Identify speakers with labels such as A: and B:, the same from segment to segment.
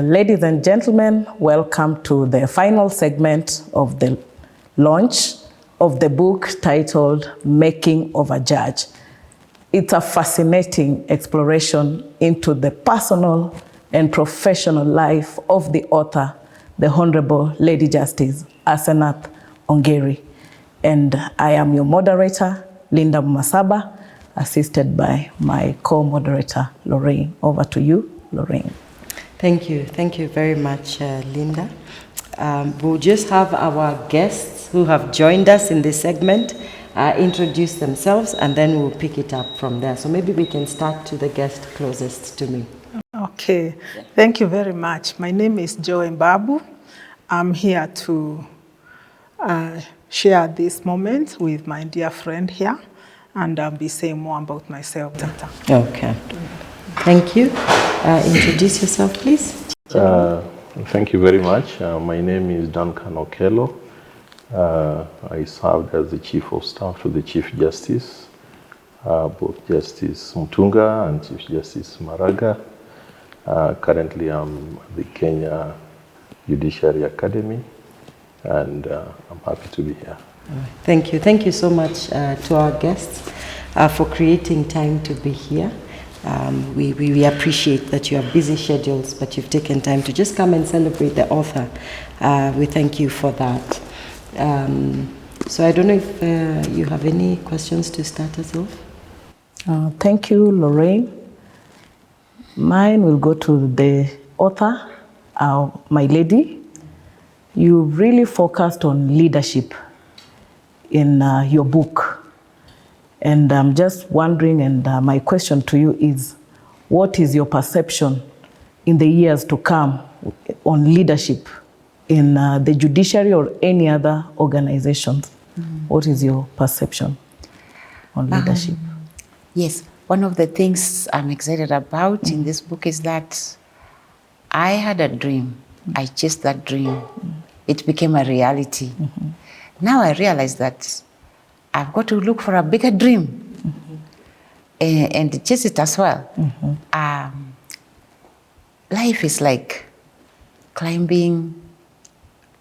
A: Ladies and gentlemen, welcome to the final segment of the launch of the book titled Making of a Judge. It's a fascinating exploration into the personal and professional life of the author, the Honorable Lady Justice Asenath Ongeri. And I am your moderator, Linda Masaba, assisted by my co-moderator, Lorraine. Over to you, Lorraine.
B: Thank you. Thank you very much, Linda. We'll just have our guests who have joined us in this segment introduce themselves, and then we'll pick it up from there. So maybe we can start to the guest closest to me.
C: Okay. Thank you very much. My name is Joy Mbabu. I'm here to share this moment with my dear friend here, and I'll be saying more about myself later.
B: Okay. Thank you. Introduce yourself, please.
D: Thank you very much. My name is Duncan Okello. I served as the Chief of Staff to the Chief Justice, both Justice Mutunga and Chief Justice Maraga. Currently, I'm at the Kenya Judiciary Academy, and I'm happy to be here.
B: Thank you. Thank you so much to our guests for creating time to be here. We appreciate that you have busy schedules, but you've taken time to just come and celebrate the author. We thank you for that. So I don't know if you have any questions to start us off.
A: Thank you, Lorraine. Mine will go to the author, my lady. You really focused on leadership in your book. And I'm just wondering, and my question to you is, what is your perception in the years to come on leadership in the judiciary or any other organizations? What is your perception on leadership?
E: Yes, one of the things I'm excited about in this book is that I had a dream. I chased that dream. It became a reality. Now I realize that I've got to look for a bigger dream and chase it as well. Life is like climbing,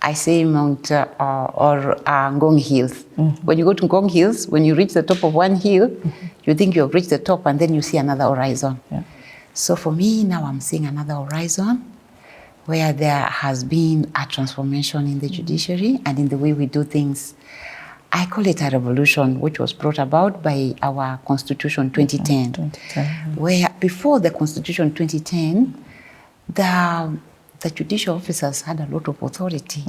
E: I say Mount or Ngong Hills. When you go to Ngong Hills, when you reach the top of one hill, you think you have reached the top, and then you see another horizon. Yeah. So for me, now I'm seeing another horizon where there has been a transformation in the judiciary and in the way we do things. I call it a revolution, which was brought about by our Constitution 2010, where before the Constitution 2010, the judicial officers had a lot of authority.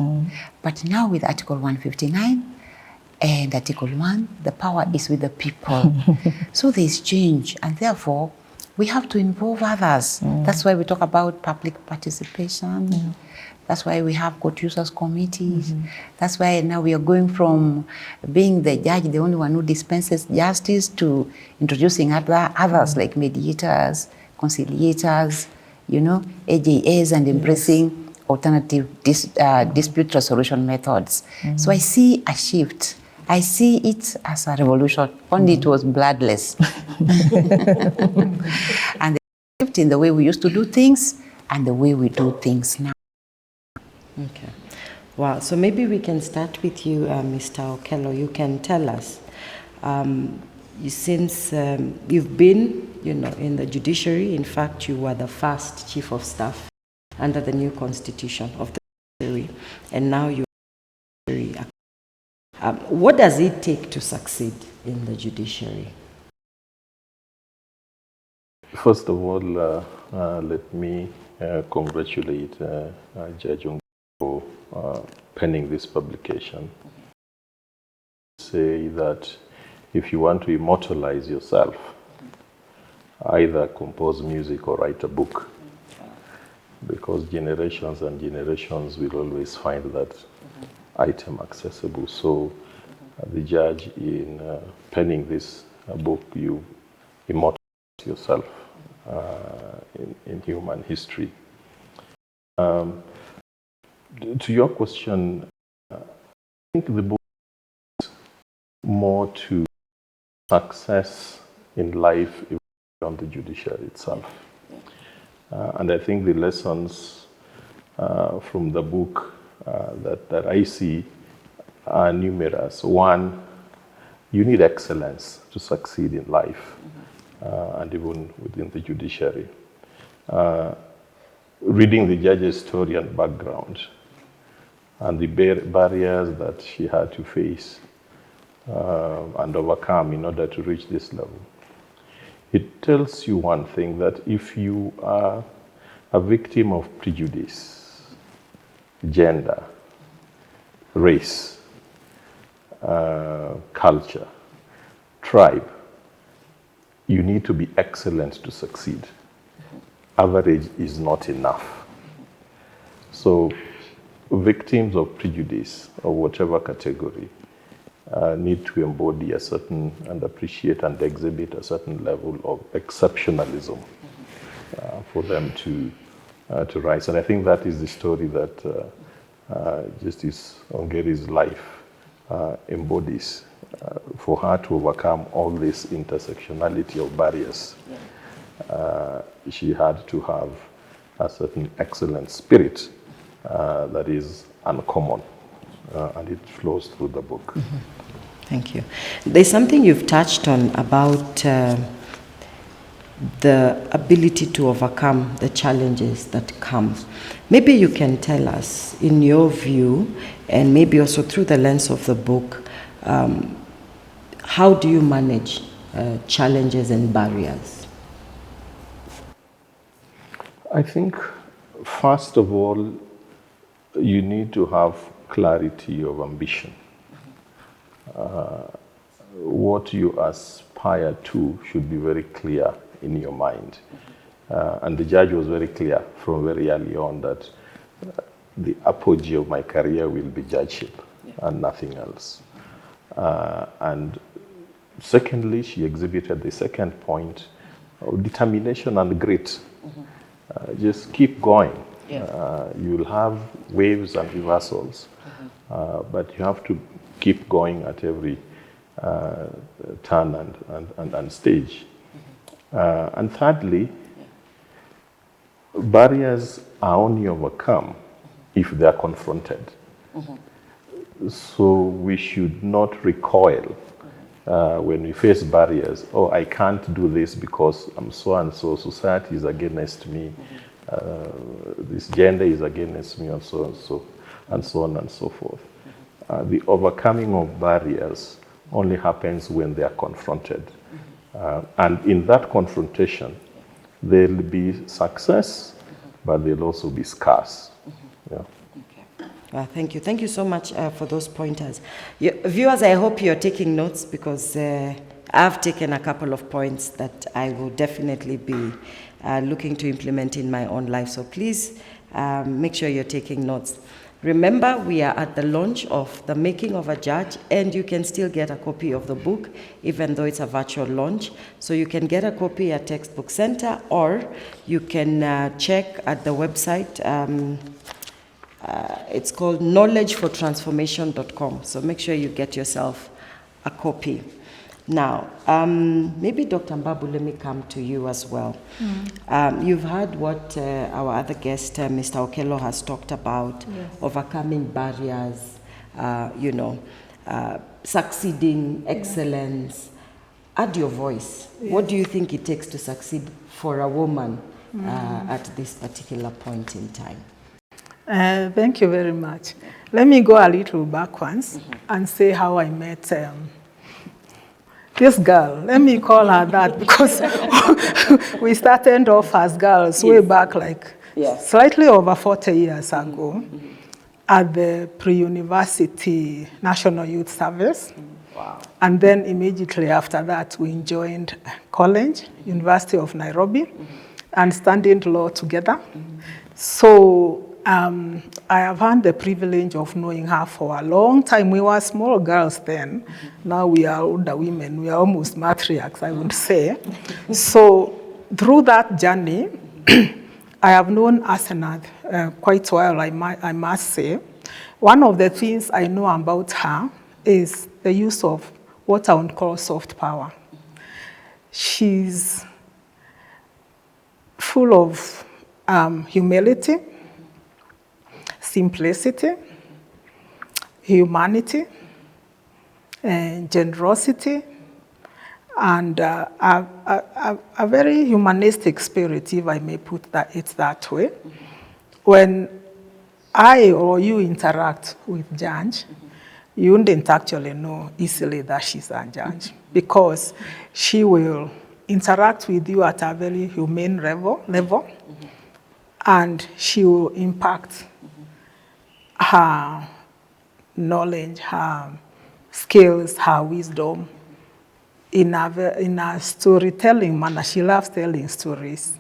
E: But now with Article 159 and Article 1, the power is with the people. So there's change, and therefore we have to involve others. That's why we talk about public participation. That's why we have court users committees. That's why now we are going from being the judge, the only one who dispenses justice, to introducing others like mediators, conciliators, AJAs, and embracing alternative dispute resolution methods. So I see a shift. I see it as a revolution, only it was bloodless. And the shift in the way we used to do things and the way we do things now.
B: Okay. Wow. So maybe we can start with you, Mr. Okello. You can tell us, since you've been, in the judiciary. In fact, you were the first chief of staff under the new constitution of the judiciary, and now you are judiciary. What does it take to succeed in the judiciary?
D: First of all, let me congratulate Judge Ongeri for penning this publication. Say that if you want to immortalize yourself, either compose music or write a book, because generations and generations will always find that item accessible. So the judge, in penning this book, you immortalize yourself in human history. To your question, I think the book is more to success in life beyond the judiciary itself. And I think the lessons from the book that I see are numerous. One, you need excellence to succeed in life, and even within the judiciary. Reading the judge's story and background, and the barriers that she had to face and overcome in order to reach this level. It tells you one thing, that if you are a victim of prejudice, gender, race, culture, tribe, you need to be excellent to succeed. Average is not enough. So victims of prejudice of whatever category need to embody a certain and appreciate and exhibit a certain level of exceptionalism for them to rise. And I think that is the story that Justice Ongeri's life embodies. For her to overcome all this intersectionality of barriers, she had to have a certain excellent spirit that is uncommon, and it flows through the book.
B: Thank you. There's something you've touched on about the ability to overcome the challenges that come. Maybe you can tell us, in your view, and maybe also through the lens of the book, how do you manage challenges and barriers?
D: I think, first of all, you need to have clarity of ambition. What you aspire to should be very clear in your mind. And the judge was very clear from very early on that the apogee of my career will be judgeship and nothing else. And secondly, she exhibited the second point of determination and grit. Just keep going. You'll have waves and reversals, but you have to keep going at every turn and stage. And thirdly, barriers are only overcome if they are confronted. So we should not recoil when we face barriers. Oh, I can't do this because I'm so and so, society is against me, this gender is against me, and so and so, and so on and so forth. The overcoming of barriers only happens when they are confronted. And in that confrontation, there'll be success, but there'll also be scars. Yeah.
B: Thank you. Thank you so much for those pointers. Viewers, I hope you're taking notes, because I've taken a couple of points that I will definitely be looking to implement in my own life. So please make sure you're taking notes. Remember, we are at the launch of The Making of a Judge, and you can still get a copy of the book, even though it's a virtual launch. So you can get a copy at Textbook Center, or you can check at the website. It's called knowledgefortransformation.com. So make sure you get yourself a copy. Now, maybe Dr. Mbabu, let me come to you as well. You've heard what our other guest, Mr. Okello, has talked about, overcoming barriers, succeeding, excellence. Add your voice. What do you think it takes to succeed for a woman at this particular point in time?
C: Thank you very much. Let me go a little backwards and say how I met this girl. Let me call her that, because we started off as girls way back, like slightly over 40 years ago at the pre-university National Youth Service.
B: Wow.
C: And then immediately after that, we joined college, University of Nairobi, and studied law together. So I have had the privilege of knowing her for a long time. We were small girls then. Now we are older women. We are almost matriarchs, I would say. So through that journey, I have known Asenath quite well, I must say. One of the things I know about her is the use of what I would call soft power. She's full of humility. simplicity, humanity, and generosity, and a very humanistic spirit, if I may put it that way. When I or you interact with Janj, you wouldn't actually know easily that she's a Janj, because she will interact with you at a very humane level, and she will impact her knowledge, her skills, her wisdom in a storytelling manner. She loves telling stories,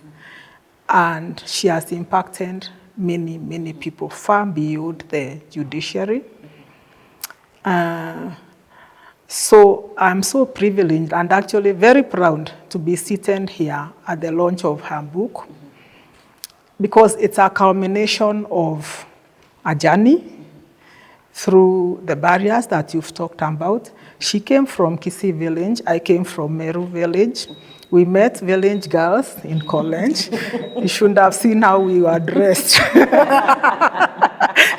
C: and she has impacted many, many people far beyond the judiciary. So I'm so privileged and actually very proud to be seated here at the launch of her book, because it's a culmination of a journey through the barriers that you've talked about. She came from Kisii village, I came from Meru village. We met village girls in college. You shouldn't have seen how we were dressed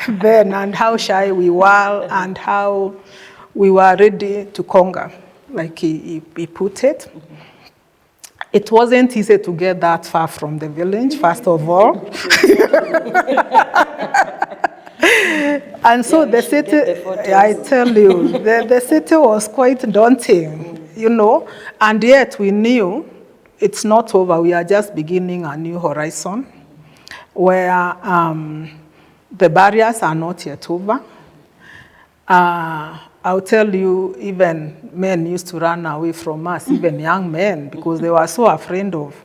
C: then, and how shy we were, and how we were ready to conquer, like he put it. It wasn't easy to get that far from the village, first of all. And so the city, I tell you, the city was quite daunting, you know, and yet we knew it's not over. We are just beginning a new horizon where the barriers are not yet over. I'll tell you, even men used to run away from us, even young men, because they were so afraid of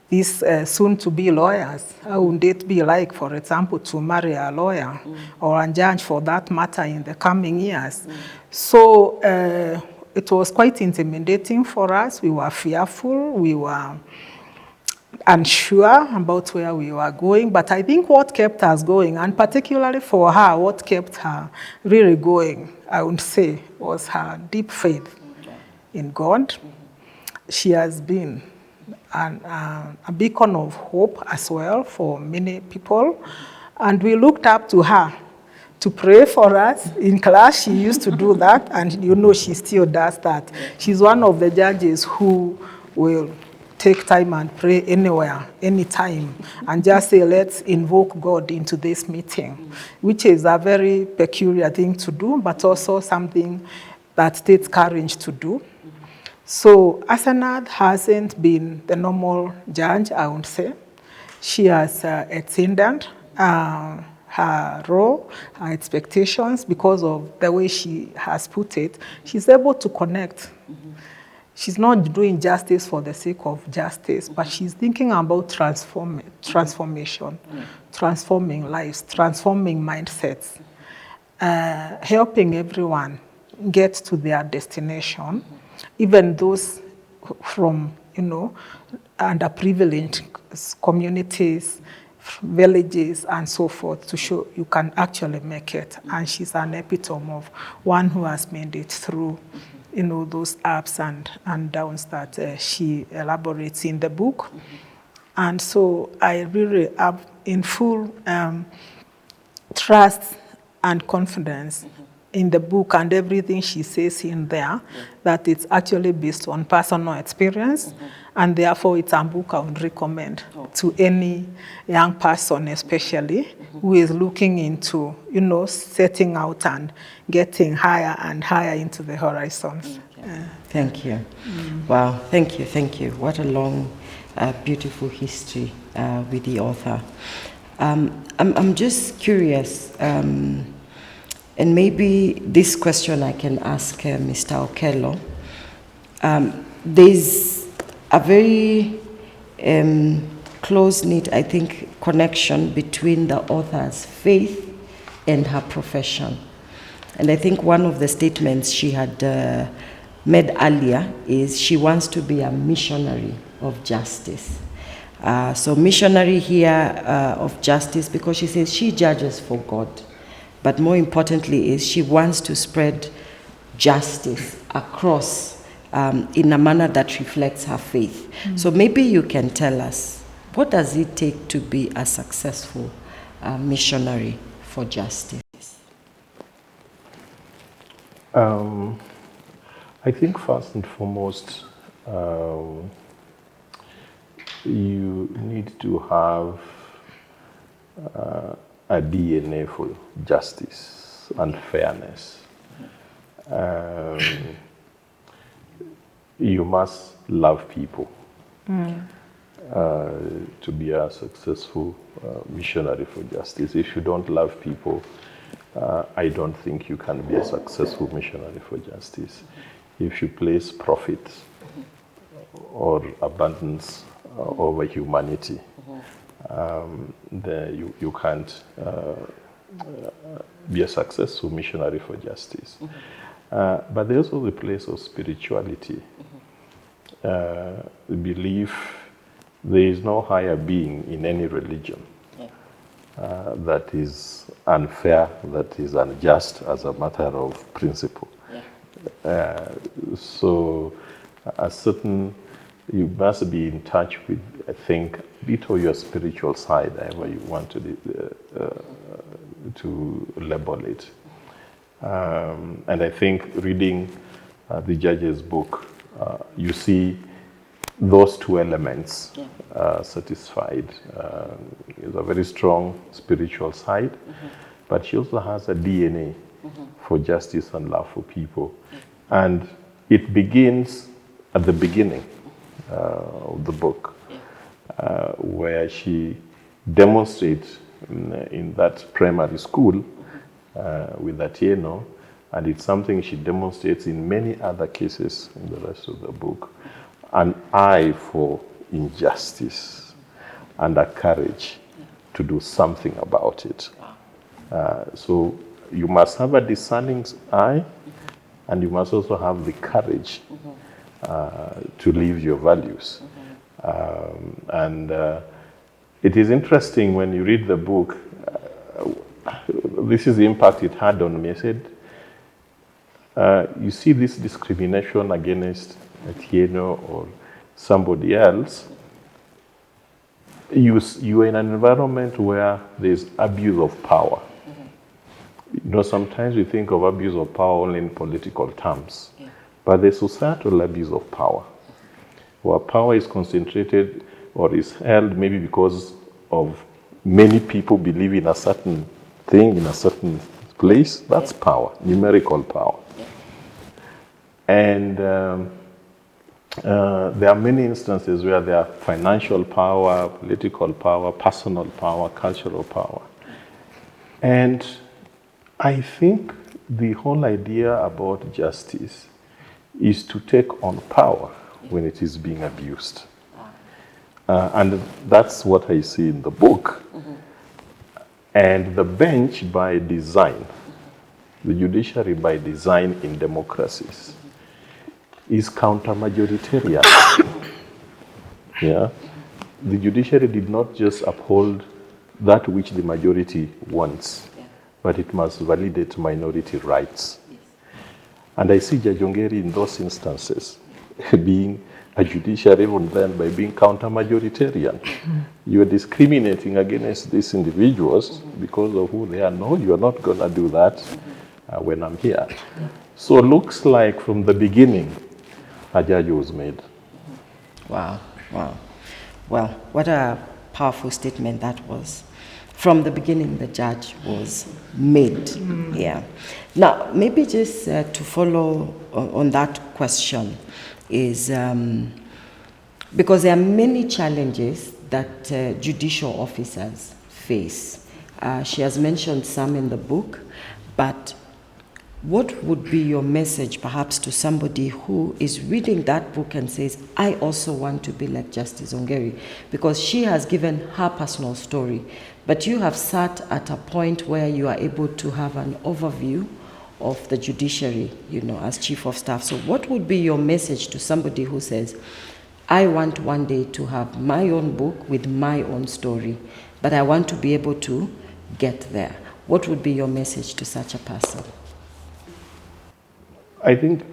C: these soon-to-be lawyers. How would it be like, for example, to marry a lawyer or a judge for that matter in the coming years? So it was quite intimidating for us. We were fearful. We were unsure about where we were going. But I think what kept us going, and particularly for her, what kept her really going, I would say, was her deep faith in God. She has been a beacon of hope as well for many people. And we looked up to her to pray for us. In class, she used to do that, and you know she still does that. She's one of the judges who will take time and pray anywhere, anytime, and just say, let's invoke God into this meeting, which is a very peculiar thing to do, but also something that takes courage to do. So Asenath hasn't been the normal judge, I would say. She has exceeded her role, her expectations, because of the way she has put it. She's able to connect. She's not doing justice for the sake of justice, but she's thinking about transformation, transforming lives, transforming mindsets, helping everyone get to their destination, even those from, underprivileged communities, villages, and so forth, to show you can actually make it. And she's an epitome of one who has made it through, those ups and downs that she elaborates in the book. And so I really have in full trust and confidence in the book and everything she says in there, that it's actually based on personal experience, and therefore it's a book I would recommend to any young person, especially, who is looking into, setting out and getting higher and higher into the horizons.
B: Thank you. Wow, thank you. What a long, beautiful history with the author. I'm just curious, and maybe this question I can ask Mr. Okello. There's a very close-knit, I think, connection between the author's faith and her profession. And I think one of the statements she had made earlier is she wants to be a missionary of justice. So missionary here of justice, because she says she judges for God. But more importantly is she wants to spread justice across in a manner that reflects her faith. So maybe you can tell us, what does it take to be a successful missionary for justice?
D: I think first and foremost, you need to have a DNA for justice and fairness. You must love people to be a successful missionary for justice. If you don't love people, I don't think you can be a successful missionary for justice. If you place profit or abundance over humanity, then you can't be a successful missionary for justice. But there's also the place of spirituality. Belief there is no higher being in any religion that is unfair, that is unjust as a matter of principle. So a certain, you must be in touch with, I think, a bit of your spiritual side, however you want to label it. And I think reading the Judges book, you see those two elements satisfied. Is a very strong spiritual side, but she also has a DNA for justice and love for people. And it begins at the beginning of the book, where she demonstrates in that primary school with Atieno, and it's something she demonstrates in many other cases in the rest of the book, an eye for injustice and a courage to do something about it. So you must have a discerning eye, and you must also have the courage to live your values. And it is interesting when you read the book, this is the impact it had on me. I said, you see this discrimination against Atieno or somebody else, you are in an environment where there's abuse of power. You know, sometimes we think of abuse of power only in political terms, but there's societal abuse of power, where power is concentrated or is held maybe because of many people believe in a certain thing in a certain place. That's power, numerical power. And there are many instances where there are financial power, political power, personal power, cultural power. And I think the whole idea about justice is to take on power when it is being abused. And that's what I see in the book. And the bench by design, the judiciary by design in democracies, is counter-majoritarian. Yeah? The judiciary did not just uphold that which the majority wants, but it must validate minority rights. And I see Judge Ongeri in those instances being a judiciary even then by being counter-majoritarian. You are discriminating against these individuals because of who they are. No, you are not going to do that when I'm here. So it looks like from the beginning, a judge was made.
B: Wow, wow. Well, what a powerful statement that was. From the beginning, the judge was made. Yeah. Now, maybe just to follow on that question is because there are many challenges that judicial officers face. She has mentioned some in the book, but what would be your message perhaps to somebody who is reading that book and says, I also want to be like Justice Ongeri? Because she has given her personal story, but you have sat at a point where you are able to have an overview of the judiciary, you know, as chief of staff. So what would be your message to somebody who says, I want one day to have my own book with my own story, but I want to be able to get there? What would be your message to such a person?
D: I think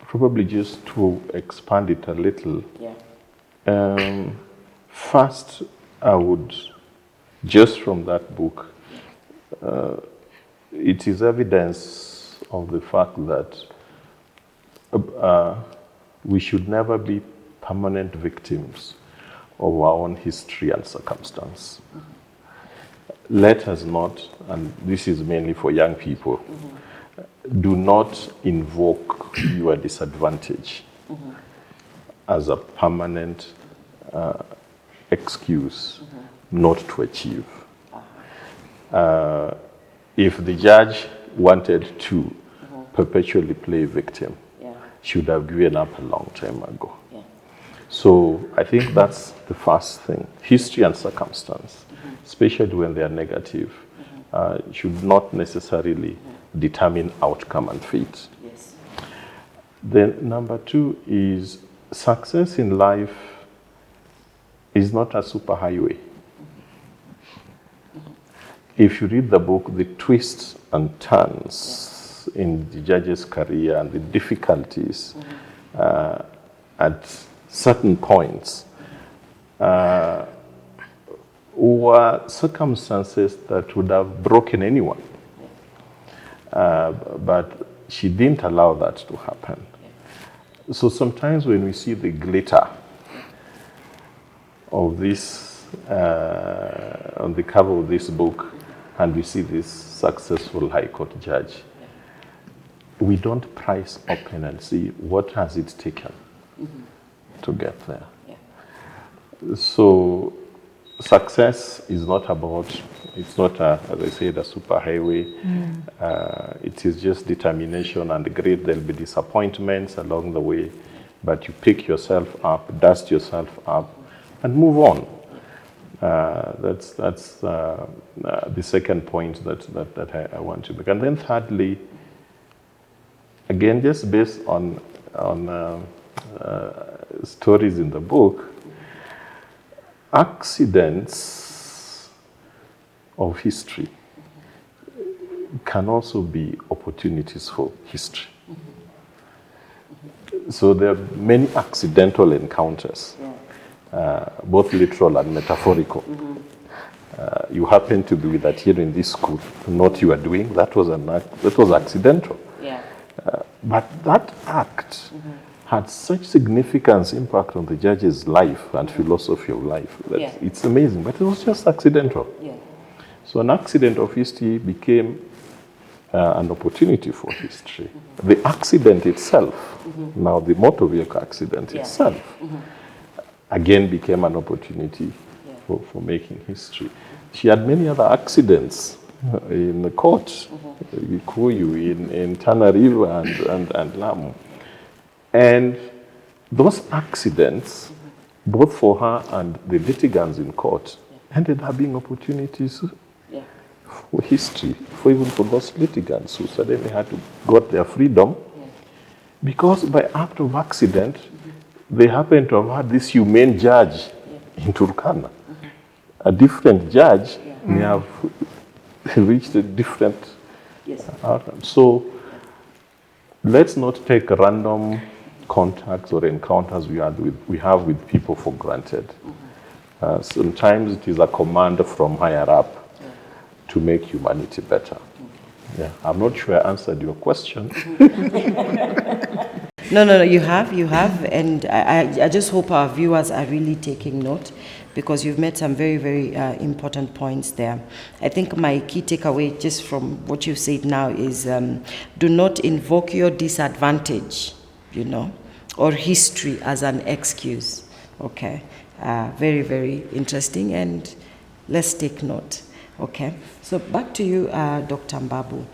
D: probably just to expand it a little. First, I would, just from that book, it is evidence of the fact that we should never be permanent victims of our own history and circumstance. Let us not, and this is mainly for young people, do not invoke your disadvantage as a permanent excuse not to achieve. If the judge wanted to perpetually play victim, should have given up a long time ago. So I think that's the first thing. History and circumstance, especially when they are negative, should not necessarily determine outcome and fate. Then number two is success in life is not a superhighway. If you read the book, the twists and turns in the judge's career and the difficulties at certain points were circumstances that would have broken anyone. But she didn't allow that to happen. So sometimes when we see the glitter of this, on the cover of this book, and we see this successful High Court judge, we don't price open and see what has it taken to get there. So success is not about, it's not, as I said, a superhighway. It is just determination and grit. There'll be disappointments along the way, but you pick yourself up, dust yourself up, and move on. That's the second point that I want to make. And then thirdly, again, just based on stories in the book, accidents of history can also be opportunities for history. So there are many accidental encounters, both literal and metaphorical. You happen to be with a teacher in this school, not you are doing, that was accidental. But that act had such significant impact on the judge's life and philosophy of life that it's amazing, but it was just accidental. So an accident of history became an opportunity for history. The accident itself, now the motor vehicle accident itself, again became an opportunity for making history. She had many other accidents in the court, Kikuyu, in Tana River and Lamu. And those accidents, both for her and the litigants in court, ended up being opportunities for history, even for those litigants who suddenly got their freedom, because by act of accident, they happened to have had this humane judge in Turkana. A different judge may have reached a different outcome. So let's not take random contacts or encounters we have with people for granted. Sometimes it is a command from higher up to make humanity better. I'm not sure I answered your question.
B: No, you have, and I just hope our viewers are really taking note, because you've made some very, very important points there. I think my key takeaway just from what you've said now is do not invoke your disadvantage, or history as an excuse. Okay, very, very interesting, and let's take note. Okay, so back to you, Dr. Mbabu.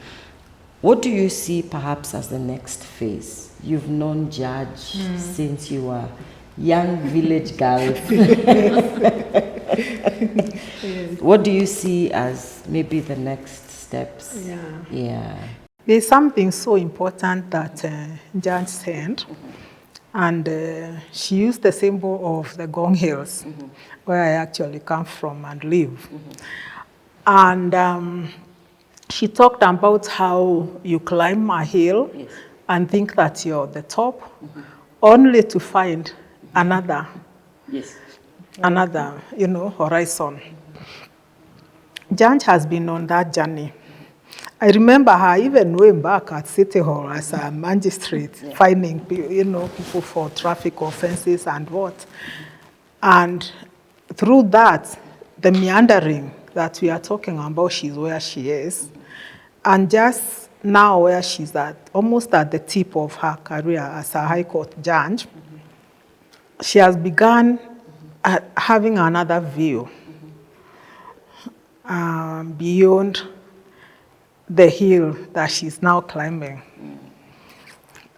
B: What do you see perhaps as the next phase? You've known Judge since you were young village girl. What do you see as maybe the next steps?
C: There's something so important that Judge said, and she used the symbol of the Gong Hills, where I actually come from and live. And she talked about how you climb a hill and think that you're the top, only to find another, horizon. Janj has been on that journey. I remember her even way back at City Hall as a magistrate, finding people for traffic offenses and what. And through that, the meandering that we are talking about, she's where she is. And just now where she's at, almost at the tip of her career as a High Court judge, she has begun having another view beyond the hill that she's now climbing.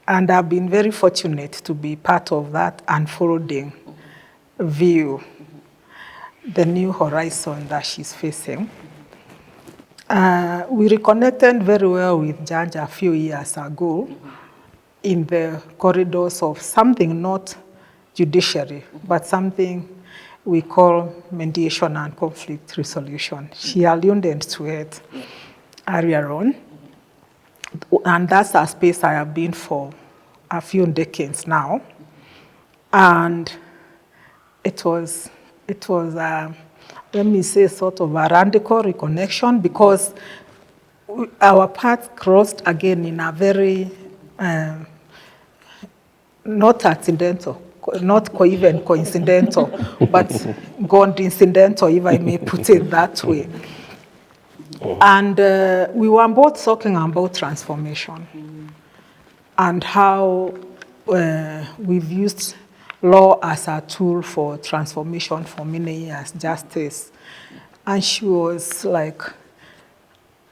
C: And I've been very fortunate to be part of that unfolding view, the new horizon that she's facing. We reconnected very well with Janj a few years ago in the corridors of something not judiciary, but something we call mediation and conflict resolution. She alluded to it earlier on, and that's a space I have been for a few decades now. And it was let me say, sort of a radical reconnection, because our paths crossed again in a very not accidental, not even coincidental, but gone incidental, if I may put it that way. And we were both talking about transformation and how we've used law as a tool for transformation for many years, justice. And she was like,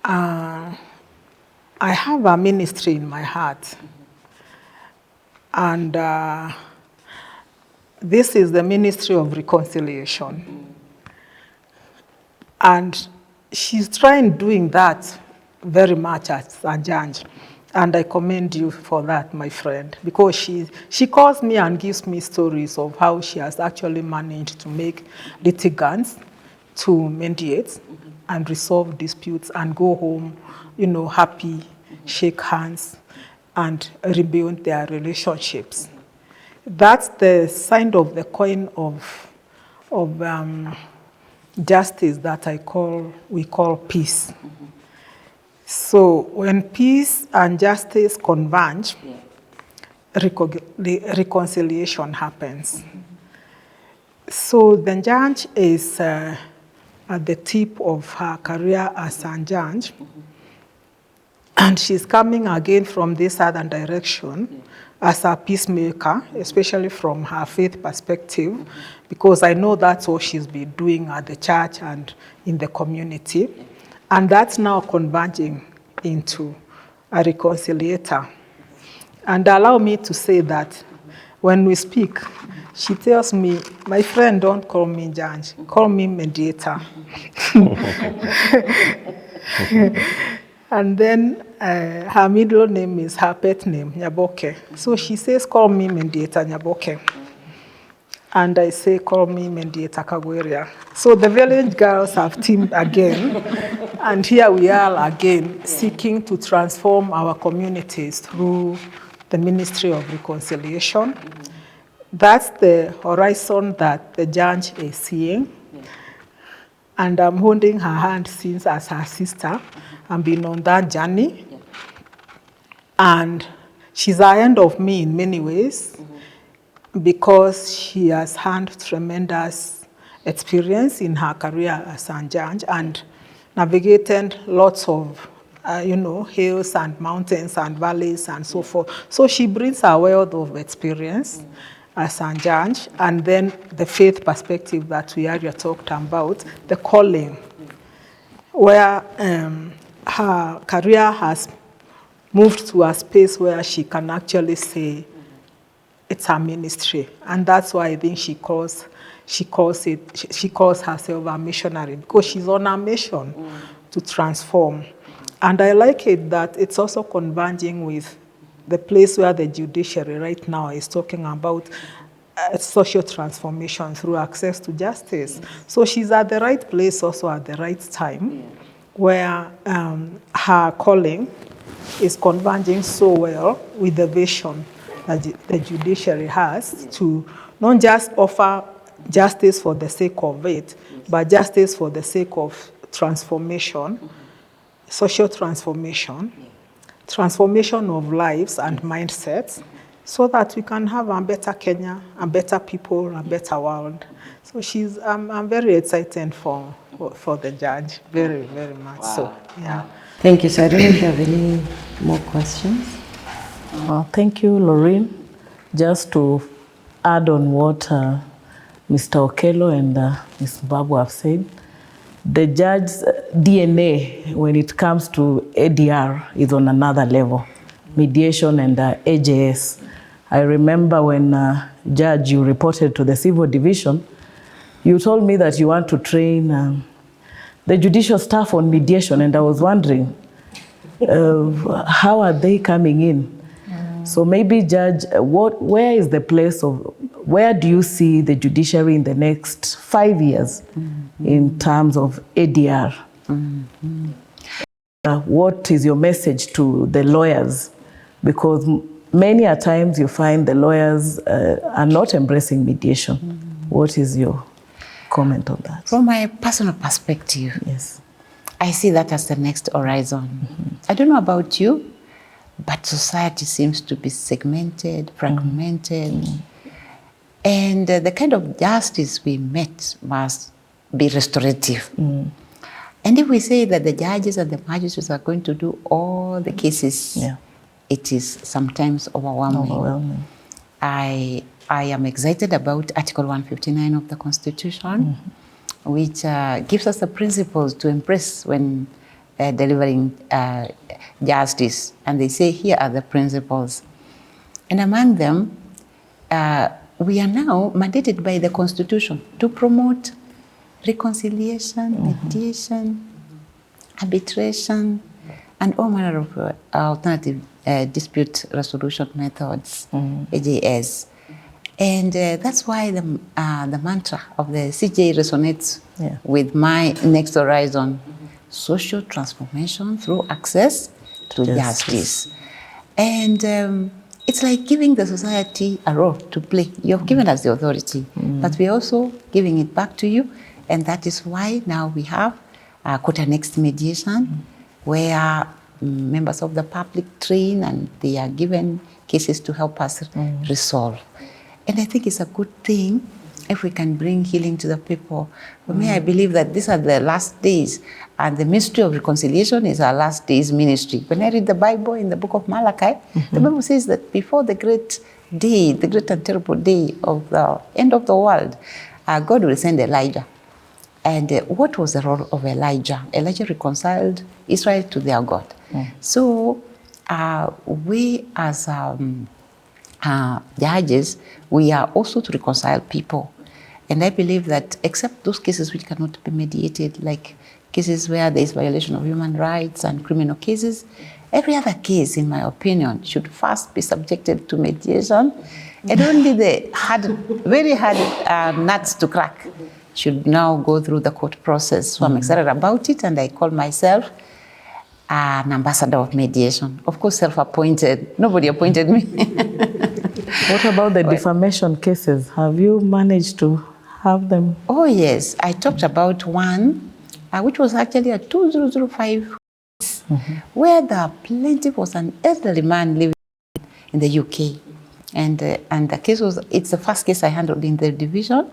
C: I have a ministry in my heart. And this is the ministry of reconciliation. And she's trying doing that very much as a judge. And I commend you for that, my friend, because she calls me and gives me stories of how she has actually managed to make litigants to mediate and resolve disputes and go home, happy, shake hands, and rebuild their relationships. That's the side of the coin of justice that we call peace. So when peace and justice converge, reconciliation happens. So the judge is at the tip of her career as a judge, and she's coming again from this other direction as a peacemaker, especially from her faith perspective, because I know that's what she's been doing at the church and in the community. And that's now converging into a reconciliator. And allow me to say that when we speak, she tells me, my friend, don't call me judge, call me mediator. And then her middle name is her pet name, Nyaboke. So she says, call me mediator Nyaboke. And I say, call me mediator Kagweria. So the village girls have teamed again. And here we are again, seeking to transform our communities through the Ministry of Reconciliation. That's the horizon that the judge is seeing. And I'm holding her hand since as her sister. I've been on that journey. And she's ahead of me in many ways, because she has had tremendous experience in her career as a judge and navigated lots of, hills and mountains and valleys and so forth. So she brings a wealth of experience as a judge, and then the faith perspective that we earlier talked about, the calling, where her career has moved to a space where she can actually say, it's her ministry, and that's why I think she calls herself a missionary, because she's on a mission to transform. And I like it that it's also converging with the place where the judiciary right now is talking about social transformation through access to justice. So she's at the right place also at the right time, where her calling is converging so well with the vision that the judiciary has to not just offer justice for the sake of it, but justice for the sake of transformation, social transformation, transformation of lives and mindsets, so that we can have a better Kenya, a better people, a better world. So I'm very excited for the judge, very, very much. So, yeah.
B: Thank you. So I don't know if you have any more questions.
A: Thank you, Lorraine. Just to add on what Mr. Okello and Ms. Babu have said, the judge's DNA when it comes to ADR is on another level, mediation and AJS. I remember when, Judge, you reported to the Civil Division, you told me that you want to train the judicial staff on mediation, and I was wondering, how are they coming in? So maybe, Judge, where is the place of, where do you see the judiciary in the next 5 years in terms of ADR? What is your message to the lawyers? Because many a times you find the lawyers are not embracing mediation. What is your comment on that?
E: From my personal perspective,
A: Yes.
E: I see that as the next horizon. I don't know about you, but society seems to be segmented, fragmented, and the kind of justice we met must be restorative. And if we say that the judges and the magistrates are going to do all the cases, it is sometimes overwhelming. I am excited about Article 159 of the Constitution, which gives us the principles to embrace when delivering justice. And they say, here are the principles. And among them, we are now mandated by the Constitution to promote reconciliation, mediation, arbitration, and all manner of alternative dispute resolution methods, AJS. And that's why the mantra of the CJ resonates with my next horizon: social transformation through access to justice. And it's like giving the society a role to play. You have given us the authority, but we're also giving it back to you. And that is why now we have Quota Next mediation, where members of the public train and they are given cases to help us resolve. And I think it's a good thing if we can bring healing to the people. For me, I believe that these are the last days, and the ministry of reconciliation is our last days ministry. When I read the Bible in the book of Malachi, the Bible says that before the great day, the great and terrible day of the end of the world, God will send Elijah. And what was the role of Elijah? Elijah reconciled Israel to their God. So we as judges, we are also to reconcile people. And I believe that except those cases which cannot be mediated, like cases where there is violation of human rights and criminal cases, every other case, in my opinion, should first be subjected to mediation. And only the very hard nuts to crack should now go through the court process. So I'm excited about it, and I call myself an ambassador of mediation. Of course, self-appointed. Nobody appointed me.
A: What about the defamation cases? Have you managed to have them?
E: Oh, yes. I talked about one, which was actually a 2005 case, where the plaintiff was an elderly man living in the UK. And the case was, it's the first case I handled in the division.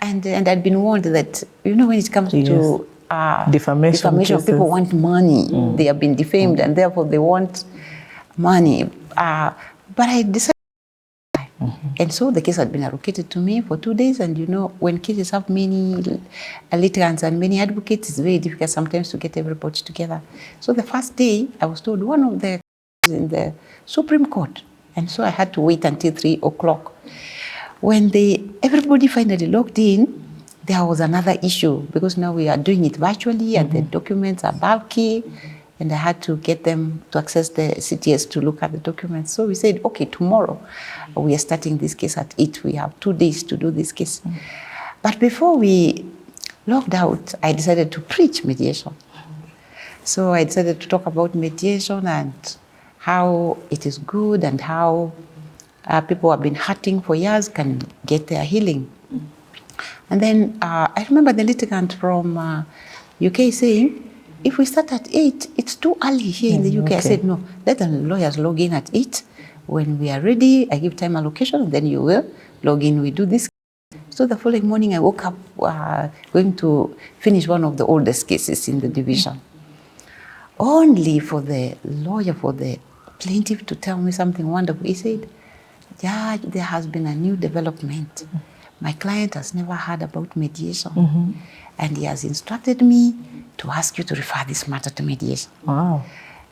E: And I'd been warned that, you know, when it comes to defamation people want money. They have been defamed and therefore they want money. But I decided, and so the case had been allocated to me for 2 days. And you know, when cases have many litigants and many advocates, it's very difficult sometimes to get everybody together. So the first day, I was told one of the in the Supreme Court. And so I had to wait until 3 o'clock. When everybody finally logged in, there was another issue, because now we are doing it virtually and the documents are bulky, and I had to get them to access the CTS to look at the documents. So we said, okay, tomorrow we are starting this case at 8. We have 2 days to do this case. But before we logged out, I decided to preach mediation. So I decided to talk about mediation and how it is good and how people who have been hurting for years can get their healing. And then I remember the litigant from UK is saying, if we start at 8, it's too early here in the UK. I
A: okay.
E: said, no, let the lawyers log in at 8. When we are ready, I give time allocation, and then you will log in. We do this. So the following morning, I woke up going to finish one of the oldest cases in the division. Only for the lawyer for the plaintiff to tell me something wonderful. He said, Judge, there has been a new development. My client has never heard about mediation. And he has instructed me to ask you to refer this matter to mediation.
A: Wow.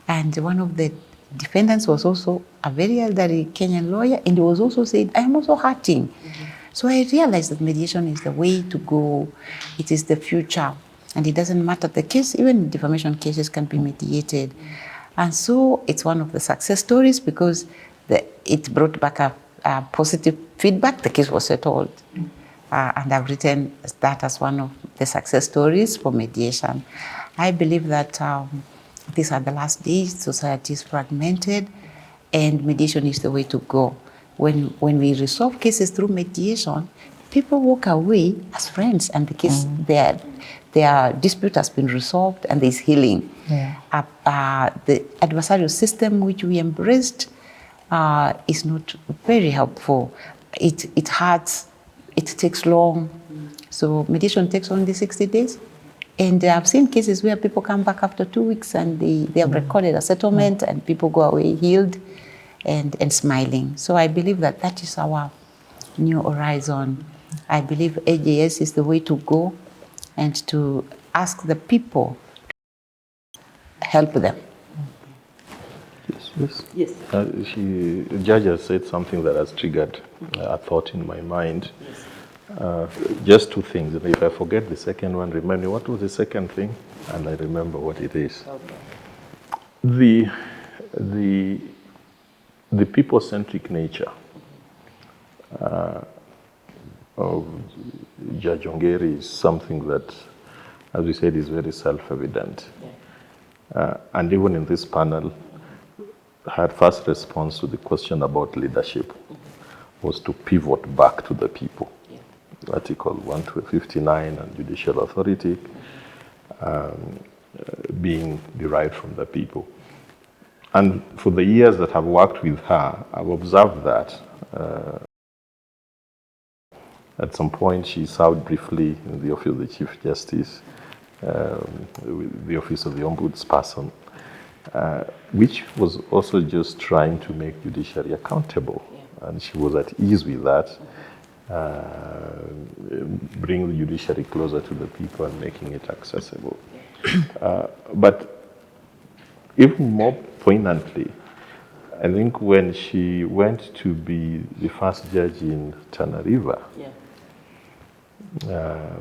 E: And one of the defendants was also a very elderly Kenyan lawyer, and he was also said, I am also hurting. So I realized that mediation is the way to go. It is the future. And it doesn't matter the case, even defamation cases can be mediated. And so it's one of the success stories because it brought back a positive feedback. The case was settled. And I've written that as one of the success stories for mediation. I believe that these are the last days, society is fragmented, and mediation is the way to go. When we resolve cases through mediation, people walk away as friends, and the case, their dispute has been resolved, and there's healing.
A: Yeah.
E: The adversarial system which we embraced is not very helpful. It hurts. It takes long. So mediation takes only 60 days. And I've seen cases where people come back after 2 weeks and they have recorded a settlement and people go away healed and smiling. So I believe that is our new horizon. I believe AJS is the way to go and to ask the people to help them.
D: Yes. The judge has said something that has triggered a thought in my mind. Just two things. And if I forget the second one, remind me what was the second thing, and I remember what it is. Okay. The people-centric nature of Judge Ongeri is something that, as we said, is very self-evident. And even in this panel, her first response to the question about leadership was to pivot back to the people. Article 159 and judicial authority being derived from the people. And for the years that I've worked with her, I've observed that at some point she served briefly in the Office of the Chief Justice, the Office of the Ombudsperson, which was also just trying to make judiciary accountable. And she was at ease with that. Bring the judiciary closer to the people and making it accessible. But even more poignantly, I think when she went to be the first judge in Tana River,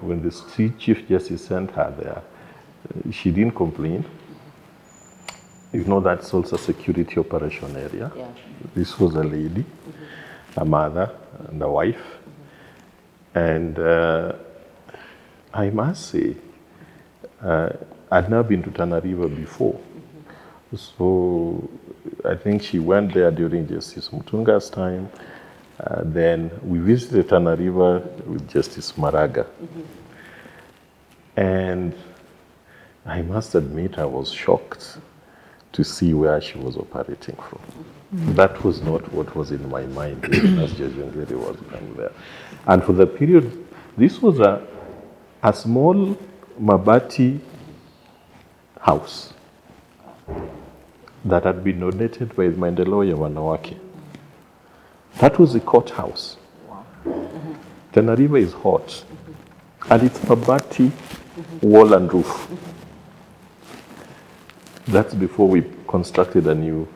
D: when the Chief Justice sent her there, she didn't complain. You know, that's also a security operation area. This was a lady, a mother, and a wife. And I must say, I'd never been to Tana River before. So I think she went there during Justice Mutunga's time. Then we visited Tana River with Justice Maraga. And I must admit I was shocked to see where she was operating from. That was not what was in my mind as Judge Ongeri was coming there. And for the period, this was a small mabati house that had been donated by Maendeleo ya Wanawake. That was the courthouse. Tana River is hot, and it's mabati wall and roof. That's before we constructed a new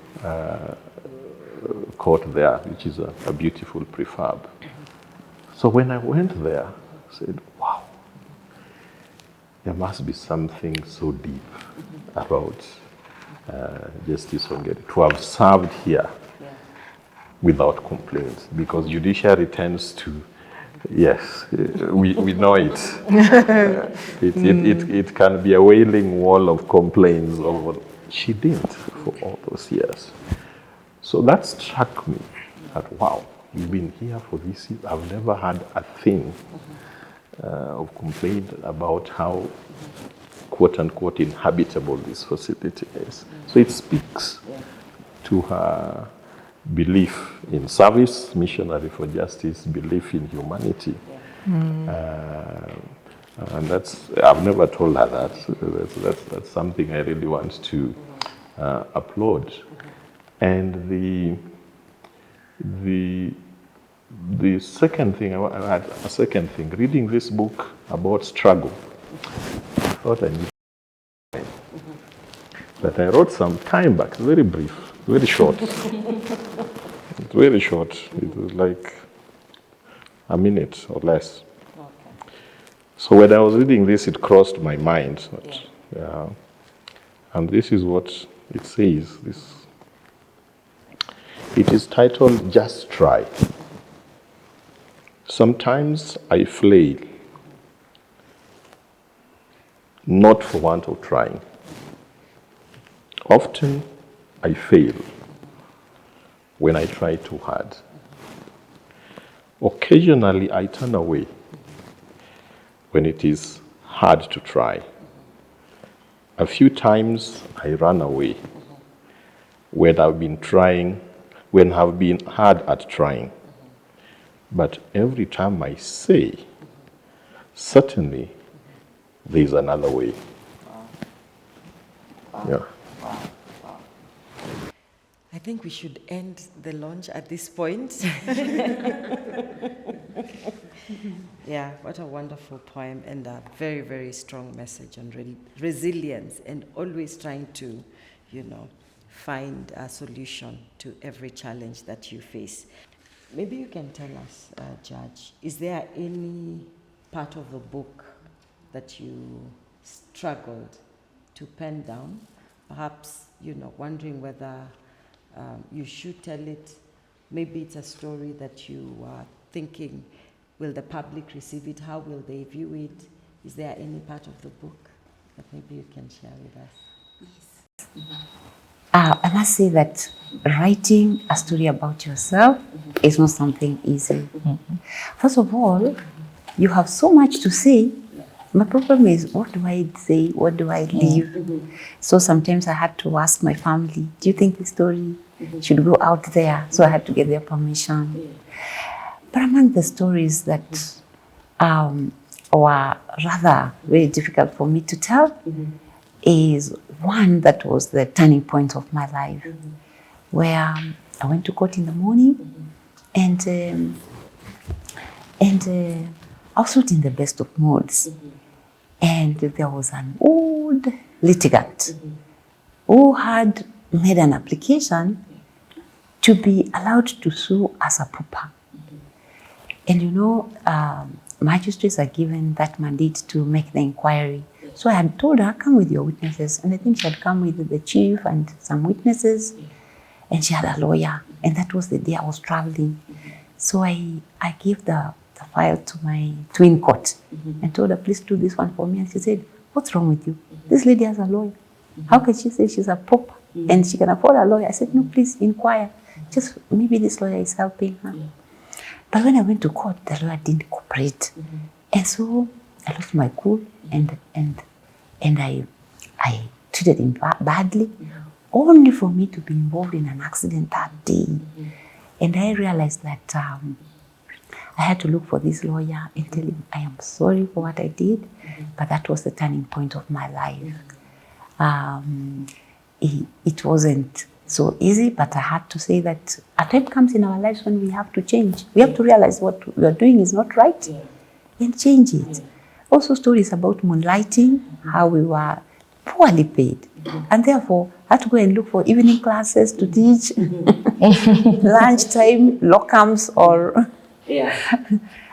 D: court there, which is a beautiful prefab. So when I went there, I said, wow, there must be something so deep about Justice Ongeri to have served here without complaints, because judiciary tends to, yes, we know it. It can be a wailing wall of complaints over. She didn't for all those years. So that struck me that, wow, you've been here for this year. I've never had a thing of complaint about how quote unquote inhabitable this facility is. So it speaks to her belief in service, missionary for justice, belief in humanity. And I've never told her that. That's something I really want to applaud. And the second thing, I had a second thing, reading this book about struggle, I thought I needed that I wrote some time back, very brief, very short. It's very short. It was like a minute or less. So when I was reading this, it crossed my mind. And this is what it says. It is titled, Just Try. Sometimes I flail, not for want of trying. Often I fail when I try too hard. Occasionally I turn away when it is hard to try. A few times I run away when I've been hard at trying. But every time I say, certainly there's another way. Yeah.
B: I think we should end the launch at this point. Yeah, what a wonderful poem and a very, very strong message on resilience and always trying to, find a solution to every challenge that you face. Maybe you can tell us, Judge, is there any part of the book that you struggled to pen down? Perhaps, wondering whether you should tell it. Maybe it's a story that you are thinking, will the public receive it? How will they view it? Is there any part of the book that maybe you can share with us?
E: Yes. I must say that writing a story about yourself is not something easy. First of all, you have so much to say. My problem is, what do I say? What do I leave? So sometimes I had to ask my family, do you think the story should go out there? So I had to get their permission. But among the stories that were rather very difficult for me to tell is one that was the turning point of my life, where I went to court in the morning and I was not in the best of moods. And there was an old litigant who had made an application to be allowed to sue as a pauper. And magistrates are given that mandate to make the inquiry. So I had told her, come with your witnesses. And I think she had come with the chief and some witnesses. And she had a lawyer. And that was the day I was traveling. So I gave the file to my twin court and told her, please do this one for me. And she said, what's wrong with you? This lady has a lawyer. How can she say she's a pauper and she can afford a lawyer? I said, no, please inquire. Just maybe this lawyer is helping her. But when I went to court, the lawyer didn't cooperate. And so I lost my cool and I treated him badly, only for me to be involved in an accident that day. And I realized that I had to look for this lawyer and tell him I am sorry for what I did, but that was the turning point of my life. It wasn't so easy, but I had to say that a time comes in our lives when we have to change. We have to realize what we are doing is not right and change it. Also stories about moonlighting, how we were poorly paid. And therefore, I had to go and look for evening classes to teach, lunchtime, locums or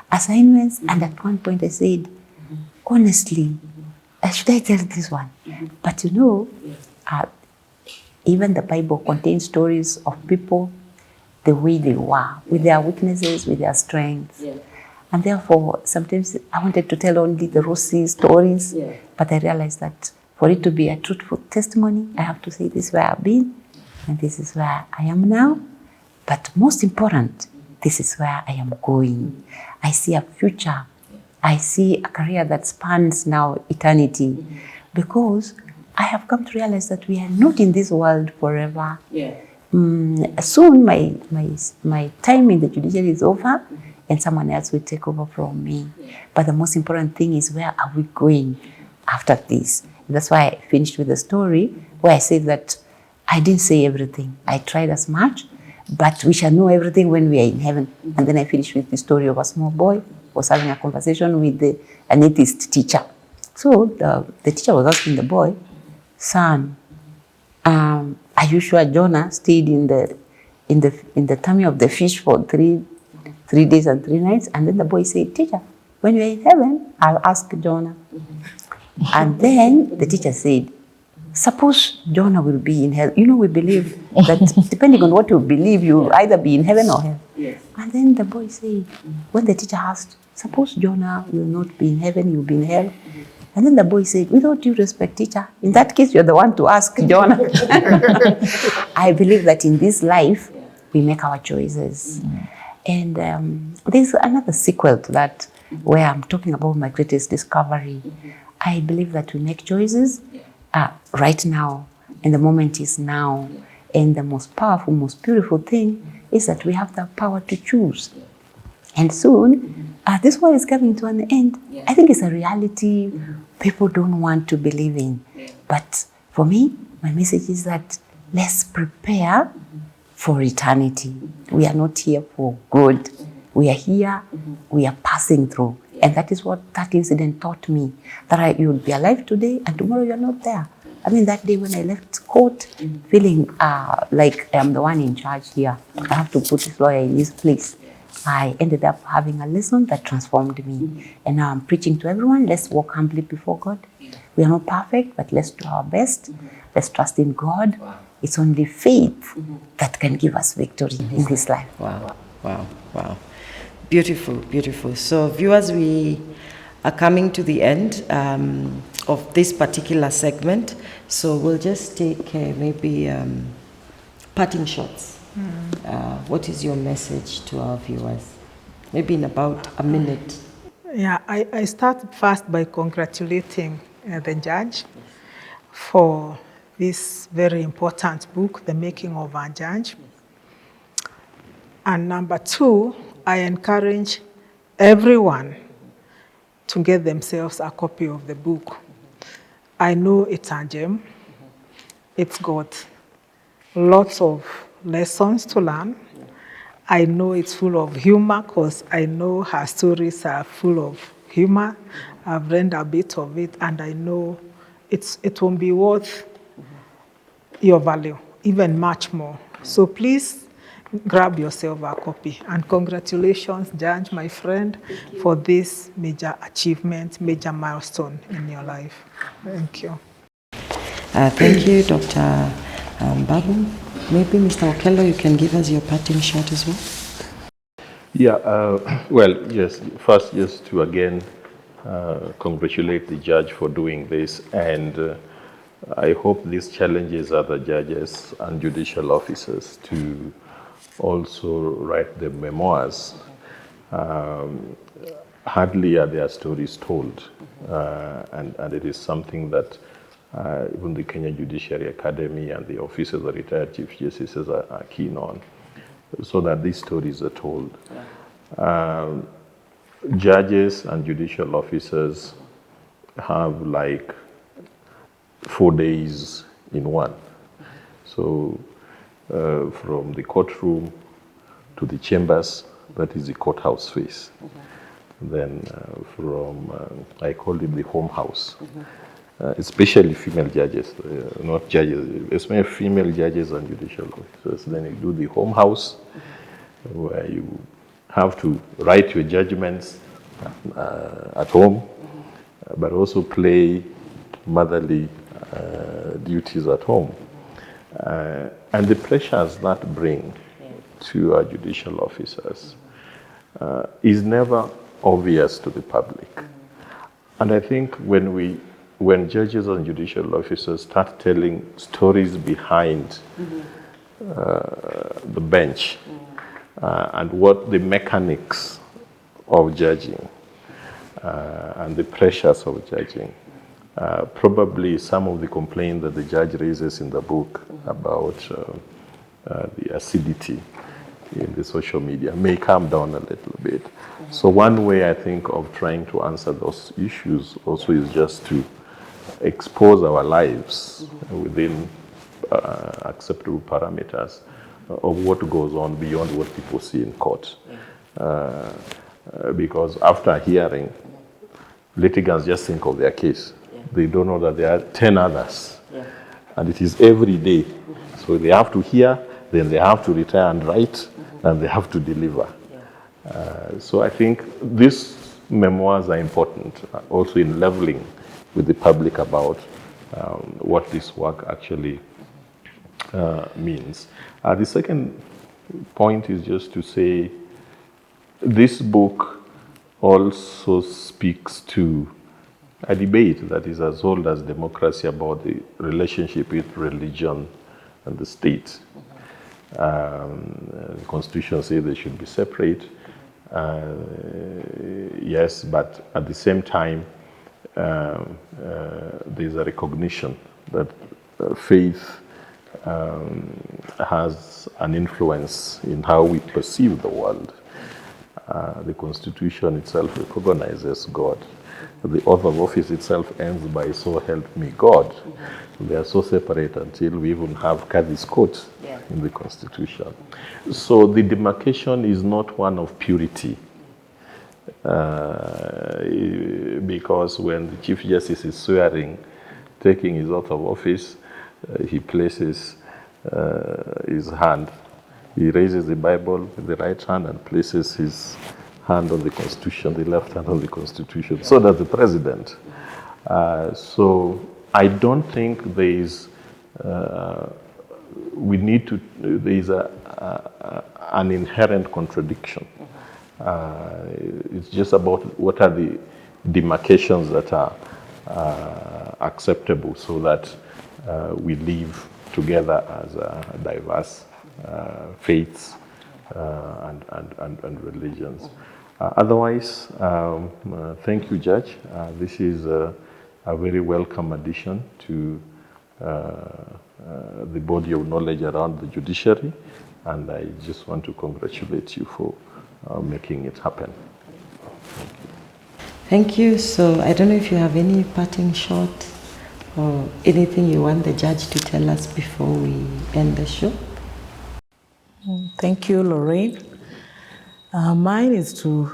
E: assignments. And at one point I said, honestly, should I tell this one? But even the Bible contains stories of people the way they were, with their weaknesses, with their strengths. And therefore, sometimes I wanted to tell only the rosy stories, but I realized that for it to be a truthful testimony, I have to say this is where I've been, and this is where I am now. But most important, this is where I am going. I see a future. I see a career that spans now eternity, because I have come to realize that we are not in this world forever. Soon my time in the judiciary is over, and someone else will take over from me. But the most important thing is, where are we going after this? And that's why I finished with a story where I said that I didn't say everything. I tried as much, but we shall know everything when we are in heaven. And then I finished with the story of a small boy who was having a conversation with an atheist teacher. So the teacher was asking the boy, son, are you sure Jonah stayed in the tummy of the fish for three days and 3 nights? And then the boy said, teacher, when you're in heaven, I'll ask Jonah. And then the teacher said, suppose Jonah will be in hell. You know, we believe that depending on what you believe, you'll either be in heaven or hell. Yes. And then the boy said, when the teacher asked, suppose Jonah will not be in heaven, you'll be in hell. And then the boy said, with all due respect, teacher, in that case, you're the one to ask Jonah. I believe that in this life, we make our choices. And there's another sequel to that, where I'm talking about my greatest discovery. I believe that we make choices right now, and the moment is now. And the most powerful, most beautiful thing is that we have the power to choose. And soon, this world is coming to an end. I think it's a reality people don't want to believe in. But for me, my message is that let's prepare for eternity. We are not here for good. We are here, we are passing through. And that is what that incident taught me, that you will be alive today and tomorrow you're not there. I mean, that day when I left court, feeling like I'm the one in charge here, I have to put this lawyer in his place. I ended up having a lesson that transformed me. And now I'm preaching to everyone, let's walk humbly before God. We are not perfect, but let's do our best. Let's trust in God. It's only faith that can give us victory in this life.
B: Wow, wow, wow. Beautiful, beautiful. So viewers, we are coming to the end of this particular segment. So we'll just take maybe parting shots. What is your message to our viewers? Maybe in about a minute.
C: Yeah, I start first by congratulating the judge for this very important book, The Making of a Judge. And number 2, I encourage everyone to get themselves a copy of the book. I know it's a gem. It's got lots of lessons to learn. I know it's full of humor, because I know her stories are full of humor. I've read a bit of it, and I know it will be worth your value, even much more. So please grab yourself a copy. And congratulations, Judge, my friend, for this major achievement, major milestone in your life. Thank you.
B: Thank you, Dr. Babu. Maybe Mr. Okello, you can give us your parting shot as well.
D: Yeah, well, yes, first just to again congratulate the judge for doing this, and I hope this challenges other judges and judicial officers to also write the memoirs. Hardly are their stories told, and it is something that even the Kenya Judiciary Academy and the Office of the Retired Chief Justices are keen on, so that these stories are told. Judges and judicial officers have like 4 days in one. So from the courtroom to the chambers, that is the courthouse face. Then from, I call it the home house. Especially female judges, not judges, especially female judges and judicial officers. Then you do the home house, where you have to write your judgments at home, but also play motherly duties at home. And the pressures that bring to our judicial officers is never obvious to the public. And I think when judges and judicial officers start telling stories behind the bench and what the mechanics of judging and the pressures of judging, Probably some of the complaints that the judge raises in the book about the acidity in the social media may come down a little bit. So one way I think of trying to answer those issues also is just to expose our lives within acceptable parameters of what goes on beyond what people see in court. Because after hearing, litigants just think of their case. They don't know that there are 10 others. And it is every day. So they have to hear, then they have to retire and write, and they have to deliver. So I think these memoirs are important also in leveling with the public about what this work actually means. The second point is just to say this book also speaks to a debate that is as old as democracy about the relationship with religion and the state. The Constitution says they should be separate. Yes, but at the same time, there's a recognition that faith has an influence in how we perceive the world. The Constitution itself recognizes God. The oath of office itself ends by "so help me God." They are so separate until we even have Kathy's quote in the Constitution. So the demarcation is not one of purity. Because when the Chief Justice is swearing, taking his oath of office, he places his hand. He raises the Bible with the right hand and places his hand on the Constitution, the left hand on the Constitution. So does the President. So I don't think there is, there is an inherent contradiction. It's just about what are the demarcations that are acceptable so that we live together as diverse faiths and religions. Otherwise, thank you, Judge. This is a very welcome addition to the body of knowledge around the judiciary, and I just want to congratulate you for making it happen.
B: Thank you. So I don't know if you have any parting shot or anything you want the judge to tell us before we end the show.
A: Thank you, Lorraine. Mine is to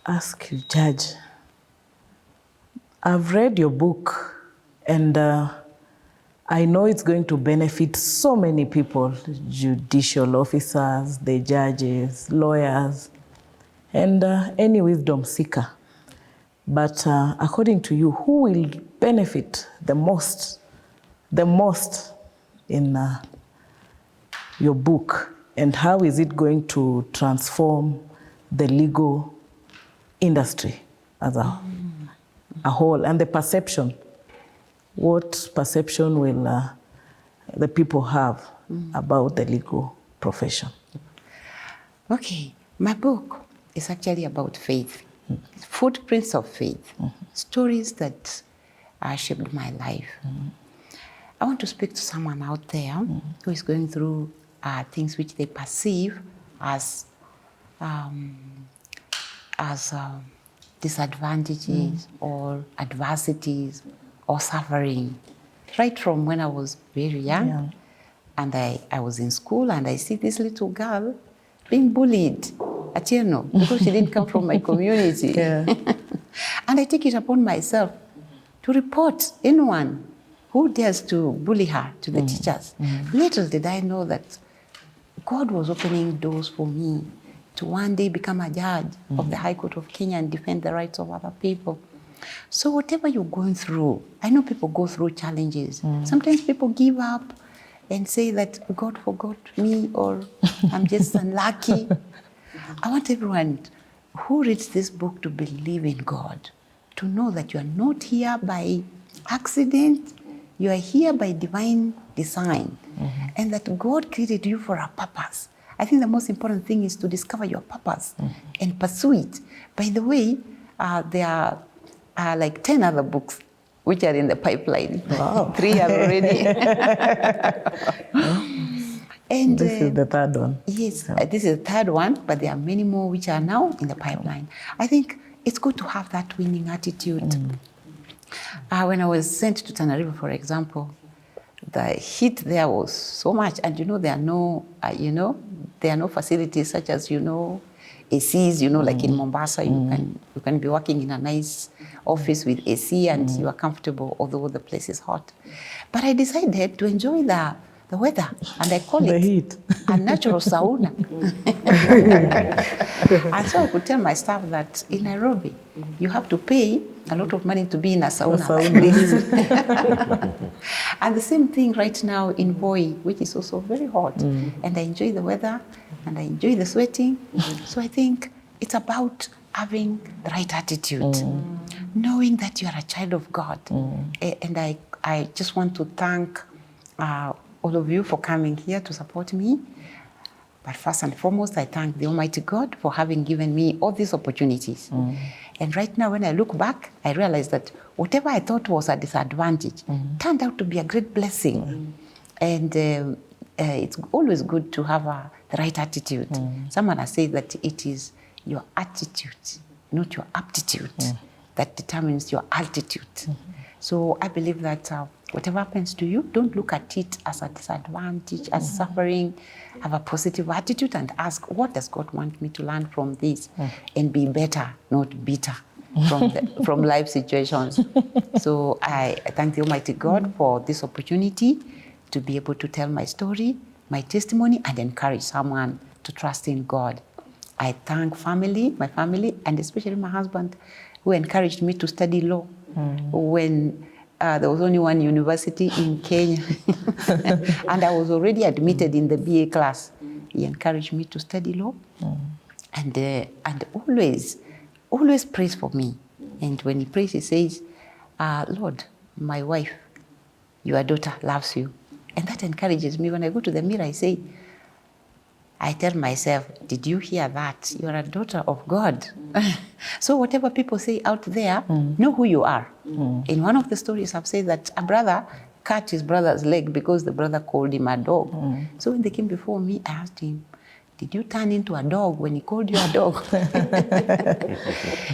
A: ask you, Judge, I've read your book and I know it's going to benefit so many people, judicial officers, the judges, lawyers, and any wisdom seeker. But according to you, who will benefit the most in your book, and how is it going to transform the legal industry as a whole, and the perception? What perception will the people have about the legal profession?
E: Okay, my book is actually about faith, footprints of faith, stories that shaped my life. I want to speak to someone out there who is going through things which they perceive as disadvantages or adversities or suffering. Right from when I was very young, and I was in school, and I see this little girl being bullied at Cherno because she didn't come from my community. And I take it upon myself to report anyone who dares to bully her to the teachers. Little did I know that God was opening doors for me to one day become a judge of the High Court of Kenya and defend the rights of other people. So whatever you're going through, I know people go through challenges. Sometimes people give up and say that God forgot me, or I'm just unlucky. I want everyone who reads this book to believe in God, to know that you are not here by accident, you are here by divine design, and that God created you for a purpose. I think the most important thing is to discover your purpose and pursue it. By the way, there are like 10 other books which are in the pipeline.
A: Wow.
E: 3 are already. And
A: This is the third one.
E: yes, this is the third one, but there are many more which are now in the pipeline. I think it's good to have that winning attitude. When I was sent to Tana River, for example, the heat there was so much, and there are no, there are no facilities such as ACs. Like in Mombasa, you can be working in a nice office with AC, and you are comfortable, although the place is hot. But I decided to enjoy the weather, and I call
A: The
E: it
A: heat.
E: a natural sauna. And so I could tell my staff that in Nairobi, you have to pay a lot of money to be in a sauna. And the same thing right now in Voi, which is also very hot. And I enjoy the weather, and I enjoy the sweating. So I think it's about having the right attitude, knowing that you are a child of God. And I just want to thank all of you for coming here to support me. But first and foremost, I thank the Almighty God for having given me all these opportunities. And right now, when I look back, I realize that whatever I thought was a disadvantage turned out to be a great blessing. And it's always good to have the right attitude. Someone has said that it is your attitude, not your aptitude, that determines your altitude. So I believe that whatever happens to you, don't look at it as a disadvantage, as suffering. Have a positive attitude and ask, what does God want me to learn from this? And be better, not bitter from life situations. So I thank the Almighty God for this opportunity to be able to tell my story, my testimony, and encourage someone to trust in God. I thank my family, and especially my husband, who encouraged me to study law when there was only one university in Kenya, and I was already admitted in the BA class. He encouraged me to study law, and always prays for me. And when he prays, he says, Lord, my wife, your daughter loves you. And that encourages me. When I go to the mirror, I tell myself, did you hear that? You're a daughter of God. So whatever people say out there, know who you are. In one of the stories, I've said that a brother cut his brother's leg because the brother called him a dog. So when they came before me, I asked him, did you turn into a dog when he called you a dog?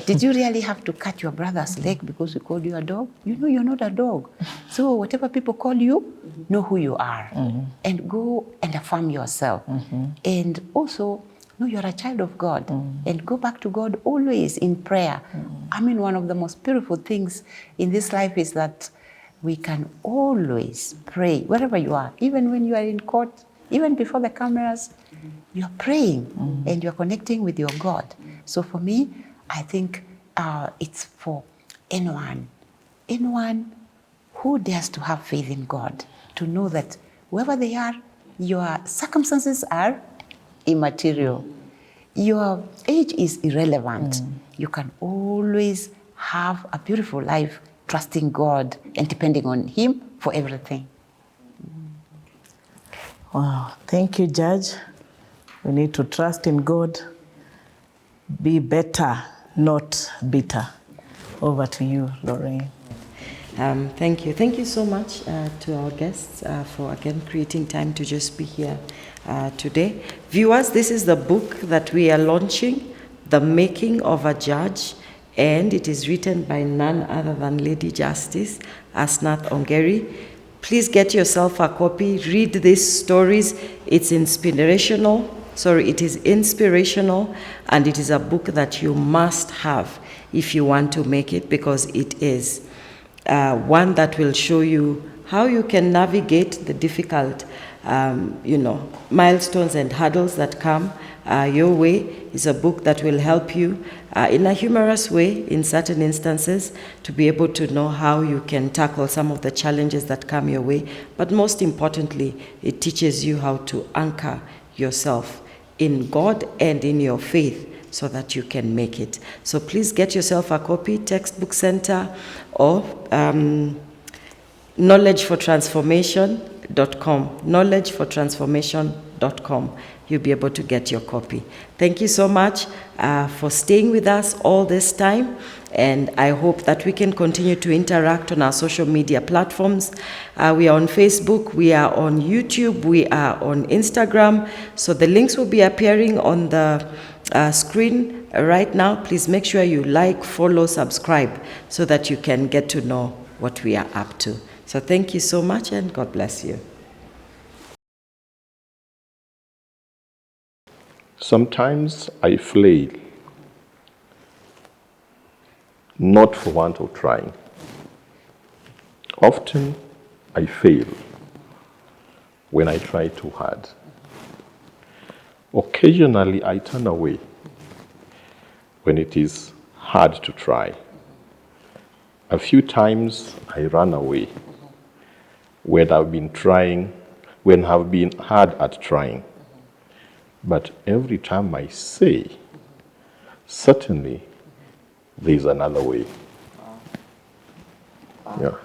E: Did you really have to cut your brother's leg because he called you a dog? You know you're not a dog. So whatever people call you, know who you are. And go and affirm yourself. And also, know you're a child of God. And go back to God always in prayer. I mean, one of the most beautiful things in this life is that we can always pray, wherever you are, even when you are in court, even before the cameras, you're praying and you're connecting with your God. So for me, I think it's for anyone who dares to have faith in God, to know that wherever they are, your circumstances are immaterial. Your age is irrelevant. You can always have a beautiful life, trusting God and depending on Him for everything.
A: Wow, thank you, Judge. We need to trust in God. Be better, not bitter. Over to you, Lorraine.
B: Thank you. Thank you so much to our guests for, again, creating time to just be here today. Viewers, this is the book that we are launching, The Making of a Judge, and it is written by none other than Lady Justice Asnath Ongeri. Please get yourself a copy. Read these stories. It is inspirational, and it is a book that you must have if you want to make it, because it is one that will show you how you can navigate the difficult, milestones and hurdles that come your way. It's a book that will help you in a humorous way, in certain instances, to be able to know how you can tackle some of the challenges that come your way. But most importantly, it teaches you how to anchor yourself in God and in your faith so that you can make it. So please get yourself a copy, Textbook Center or knowledgefortransformation.com, knowledgefortransformation.com. You'll be able to get your copy. Thank you so much for staying with us all this time. And I hope that we can continue to interact on our social media platforms. We are on Facebook, we are on YouTube, we are on Instagram. So the links will be appearing on the screen right now. Please make sure you like, follow, subscribe so that you can get to know what we are up to. So thank you so much and God bless you.
D: Sometimes I flail, not for want of trying. Often I fail when I try too hard. Occasionally I turn away when it is hard to try. A few times I run away when I've been hard at trying. But every time I say, certainly there's another way. Yeah.